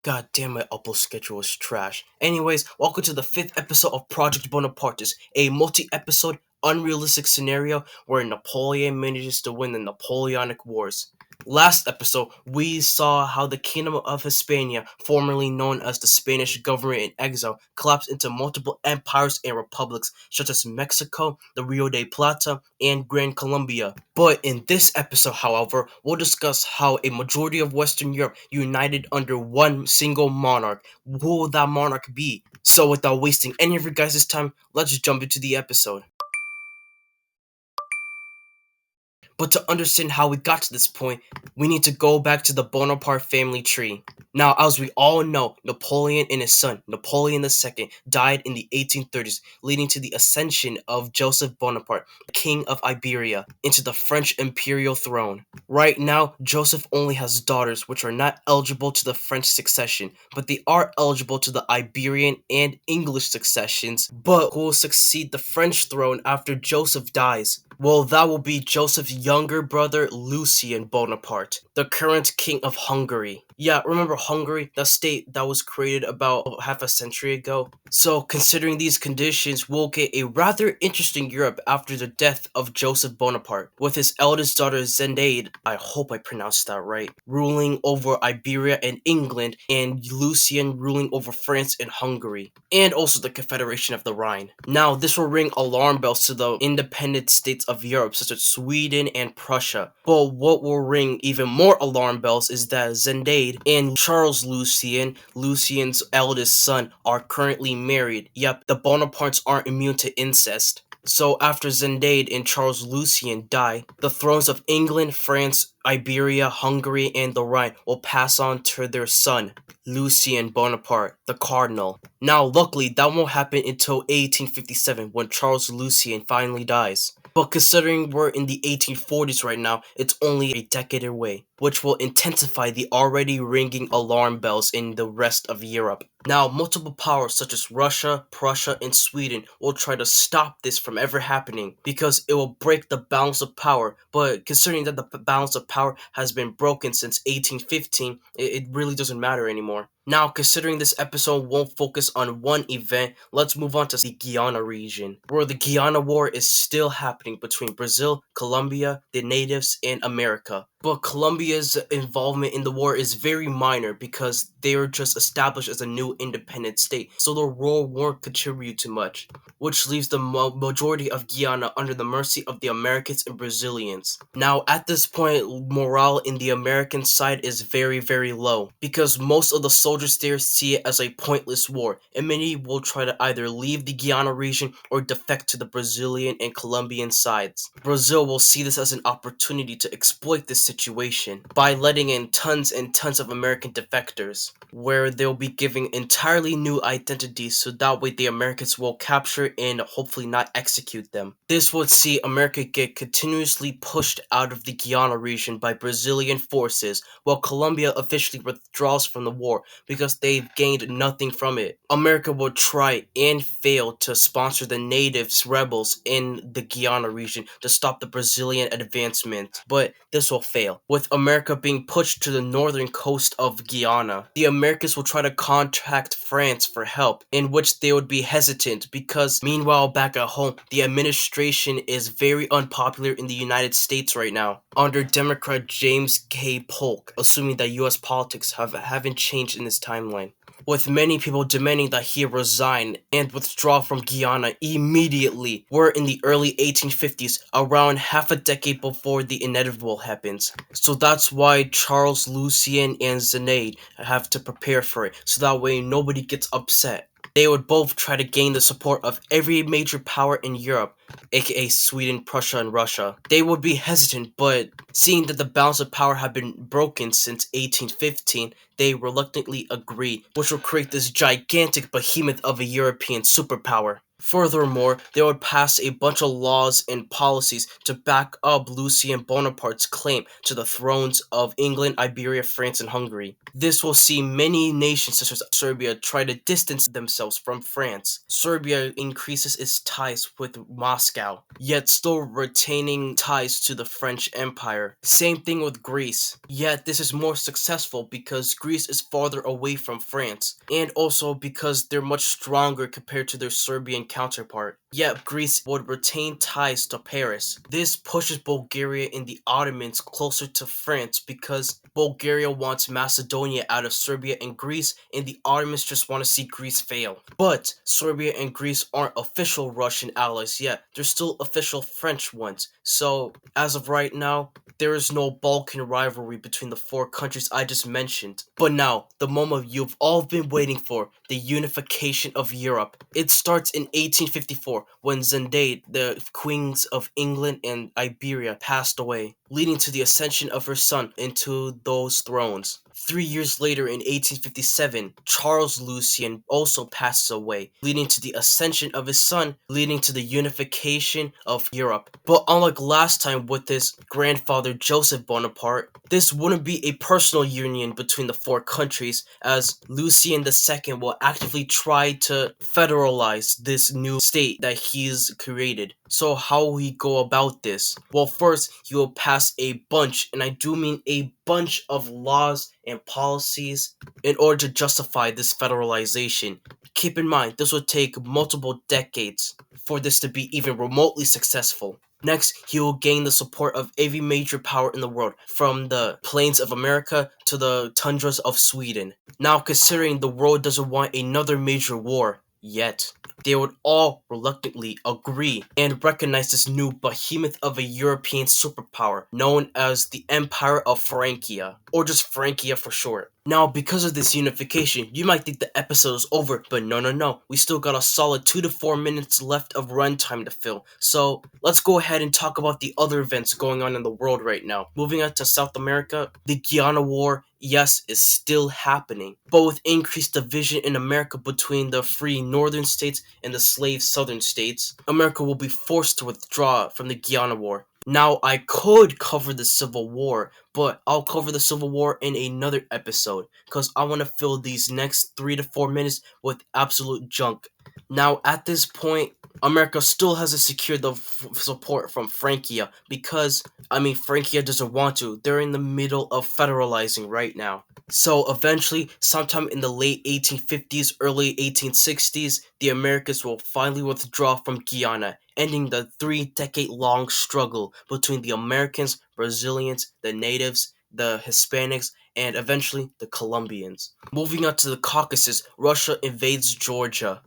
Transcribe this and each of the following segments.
God damn, my upload schedule is trash. Anyways, welcome to the 5th episode of Project Bonapartist, a multi-episode, unrealistic scenario where Napoleon manages to win the Napoleonic Wars. Last episode, we saw how the Kingdom of Hispania, formerly known as the Spanish government in exile, collapsed into multiple empires and republics such as Mexico, the Rio de Plata, and Gran Colombia. But in this episode, however, we'll discuss how a majority of Western Europe united under one single monarch. Who will that monarch be? So without wasting any of your guys' time, let's jump into the episode. But to understand how we got to this point, we need to go back to the Bonaparte family tree. Now, as we all know, Napoleon and his son, Napoleon II, died in the 1830s, leading to the ascension of Joseph Bonaparte, king of Iberia, into the French imperial throne. Right now, Joseph only has daughters which are not eligible to the French succession, but they are eligible to the Iberian and English successions. But who will succeed the French throne after Joseph dies? Well, that will be Joseph's younger brother, Lucien Bonaparte, the current king of Hungary. Yeah, remember Hungary, that state that was created about half a century ago? So, considering these conditions, we'll get a rather interesting Europe after the death of Joseph Bonaparte, with his eldest daughter Zendade, I hope I pronounced that right, ruling over Iberia and England, and Lucien ruling over France and Hungary, and also the Confederation of the Rhine. Now, this will ring alarm bells to the independent states of Europe, such as Sweden and Prussia. But what will ring even more alarm bells is that Zendade and Charles Lucien, Lucien's eldest son, are currently married. Yep, the Bonapartes aren't immune to incest. So after Zendade and Charles Lucien die, the thrones of England, France, Iberia, Hungary, and the Rhine will pass on to their son, Lucien Bonaparte, the Cardinal. Now, luckily, that won't happen until 1857, when Charles Lucien finally dies. But considering we're in the 1840s right now, it's only a decade away, which will intensify the already ringing alarm bells in the rest of Europe. Now, multiple powers such as Russia, Prussia, and Sweden will try to stop this from ever happening because it will break the balance of power. But considering that the balance of power has been broken since 1815, it really doesn't matter anymore. Now, considering this episode won't focus on one event, let's move on to the Guiana region, where the Guiana War is still happening between Brazil, Colombia, the natives, and America. But Colombia's involvement in the war is very minor because they were just established as a new independent state, so the role won't contribute to much, which leaves the majority of Guyana under the mercy of the Americans and Brazilians. Now, at this point, morale in the American side is very, very low, because most of the soldiers there see it as a pointless war, and many will try to either leave the Guyana region or defect to the Brazilian and Colombian sides. Brazil will see this as an opportunity to exploit this situation by letting in tons and tons of American defectors, where they'll be giving entirely new identities so that way the Americans will capture and hopefully not execute them. This would see America get continuously pushed out of the Guiana region by Brazilian forces, while Colombia officially withdraws from the war because they've gained nothing from it. America will try and fail to sponsor the natives rebels in the Guiana region to stop the Brazilian advancement, but this will fail, with America being pushed to the northern coast of Guyana. The Americans will try to contact France for help, in which they would be hesitant because meanwhile back at home, the administration is very unpopular in the United States right now, under Democrat James K. Polk, assuming that US politics haven't changed in this timeline, with many people demanding that he resign and withdraw from Guyana immediately. We're in the early 1850s, around half a decade before the inevitable happens. So that's why Charles Lucien and Zendade have to prepare for it, so that way nobody gets upset. They would both try to gain the support of every major power in Europe, aka Sweden, Prussia, and Russia. They would be hesitant, but seeing that the balance of power had been broken since 1815, they reluctantly agree, which will create this gigantic behemoth of a European superpower. Furthermore, they would pass a bunch of laws and policies to back up Lucien Bonaparte's claim to the thrones of England, Iberia, France, and Hungary. This will see many nations such as Serbia try to distance themselves from France. Serbia increases its ties with Moscow, yet still retaining ties to the French Empire. Same thing with Greece, yet this is more successful because Greece is farther away from France, and also because they're much stronger compared to their Serbian counterpart. Yet Greece would retain ties to Paris. This pushes Bulgaria and the Ottomans closer to France because Bulgaria wants Macedonia out of Serbia and Greece, and the Ottomans just want to see Greece fail. But Serbia and Greece aren't official Russian allies yet, they're still official French ones. So, as of right now, there is no Balkan rivalry between the four countries I just mentioned. But now, the moment you've all been waiting for, the unification of Europe. It starts in 1854 when Zendaya, the queens of England and Iberia, passed away, leading to the ascension of her son into those thrones. 3 years later, in 1857, Charles Lucien also passes away, leading to the ascension of his son, leading to the unification of Europe. But unlike last time with his grandfather Joseph Bonaparte, this wouldn't be a personal union between the four countries, as Lucien II will actively try to federalize this new state that he's created. So how will he go about this? Well, first, he will pass a bunch, and I do mean a bunch of laws and policies in order to justify this federalization. Keep in mind, this would take multiple decades for this to be even remotely successful. Next, he will gain the support of every major power in the world, from the plains of America to the tundras of Sweden. Now, considering the world doesn't want another major war yet, they would all reluctantly agree and recognize this new behemoth of a European superpower known as the Empire of Francia, or just Francia for short. Now, because of this unification, you might think the episode is over, but no, we still got a solid 2 to 4 minutes left of runtime to fill. So, let's go ahead and talk about the other events going on in the world right now. Moving on to South America, the Guiana War, yes, is still happening, but with increased division in America between the free northern states and the slave southern states, America will be forced to withdraw from the Guiana War. Now, I could cover the Civil War, but I'll cover the Civil War in another episode, because I want to fill these next 3 to 4 minutes with absolute junk. Now, at this point, America still hasn't secured the support from Francia, because, Francia doesn't want to. They're in the middle of federalizing right now. So eventually, sometime in the late 1850s, early 1860s, the Americans will finally withdraw from Guyana, ending the 3-decade-long struggle between the Americans, Brazilians, the natives, the Hispanics, and eventually the Colombians. Moving on to the Caucasus, Russia invades Georgia.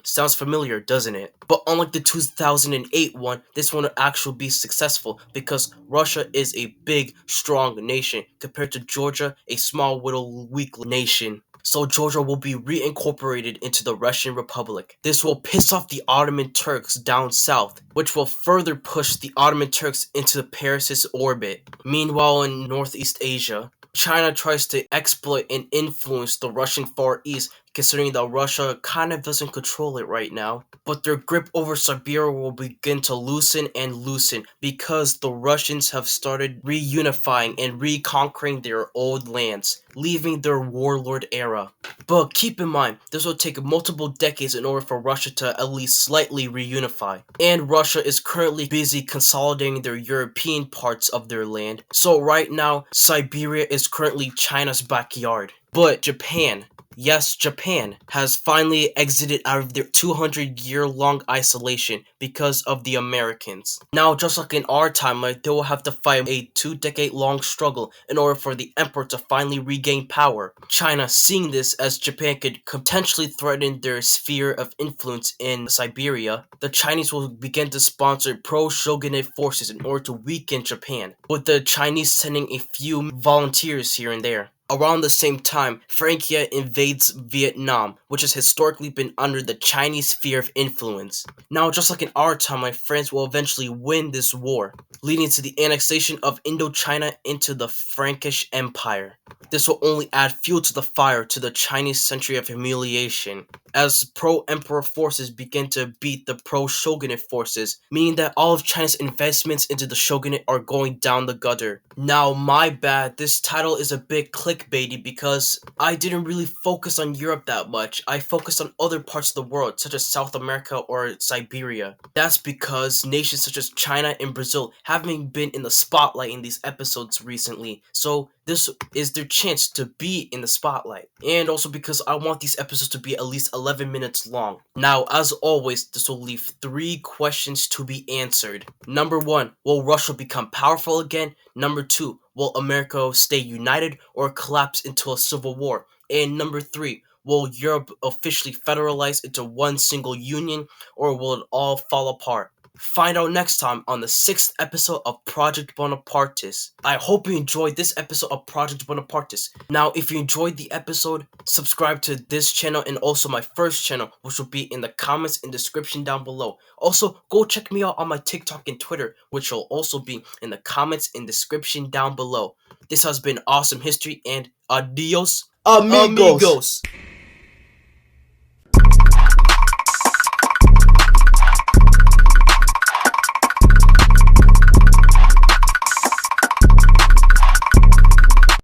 Sounds familiar, doesn't it? But unlike the 2008 one, this one will actually be successful because Russia is a big, strong nation compared to Georgia, a small, little, weak nation. So Georgia will be reincorporated into the Russian Republic. This will piss off the Ottoman Turks down south, which will further push the Ottoman Turks into Paris's orbit. Meanwhile, in Northeast Asia, China tries to exploit and influence the Russian Far East, considering that Russia kind of doesn't control it right now. But their grip over Siberia will begin to loosen and loosen because the Russians have started reunifying and reconquering their old lands, leaving their warlord era. But keep in mind, this will take multiple decades in order for Russia to at least slightly reunify. And Russia is currently busy consolidating their European parts of their land. So right now, Siberia is currently China's backyard. But Japan, yes, Japan has finally exited out of their 200-year-long isolation because of the Americans. Now, just like in our timeline, they will have to fight a 2-decade-long struggle in order for the emperor to finally regain power. China, seeing this as Japan could potentially threaten their sphere of influence in Siberia, the Chinese will begin to sponsor pro-shogunate forces in order to weaken Japan, with the Chinese sending a few volunteers here and there. Around the same time, Francia invades Vietnam, which has historically been under the Chinese sphere of influence. Now, just like in our time, France will eventually win this war, leading to the annexation of Indochina into the Frankish Empire. This will only add fuel to the fire to the Chinese century of humiliation. as pro-emperor forces begin to beat the pro-shogunate forces, meaning that all of China's investments into the shogunate are going down the gutter. Now, my bad, this title is a bit clickbaity because I didn't really focus on Europe that much. I focused on other parts of the world, such as South America or Siberia. That's because nations such as China and Brazil haven't been in the spotlight in these episodes recently, so this is their chance to be in the spotlight. And also because I want these episodes to be at least 11 minutes long. Now, as always, this will leave 3 questions to be answered. Number 1, will Russia become powerful again? Number 2, will America stay united or collapse into a civil war? And number 3, will Europe officially federalize into one single union, or will it all fall apart? Find out next time on the 6th episode of Project Bonapartist. I hope you enjoyed this episode of Project Bonapartist. Now, if you enjoyed the episode, subscribe to this channel and also my first channel, which will be in the comments and description down below. Also, go check me out on my TikTok and Twitter, which will also be in the comments and description down below. This has been Awesome History, and adios, Amigos. amigos!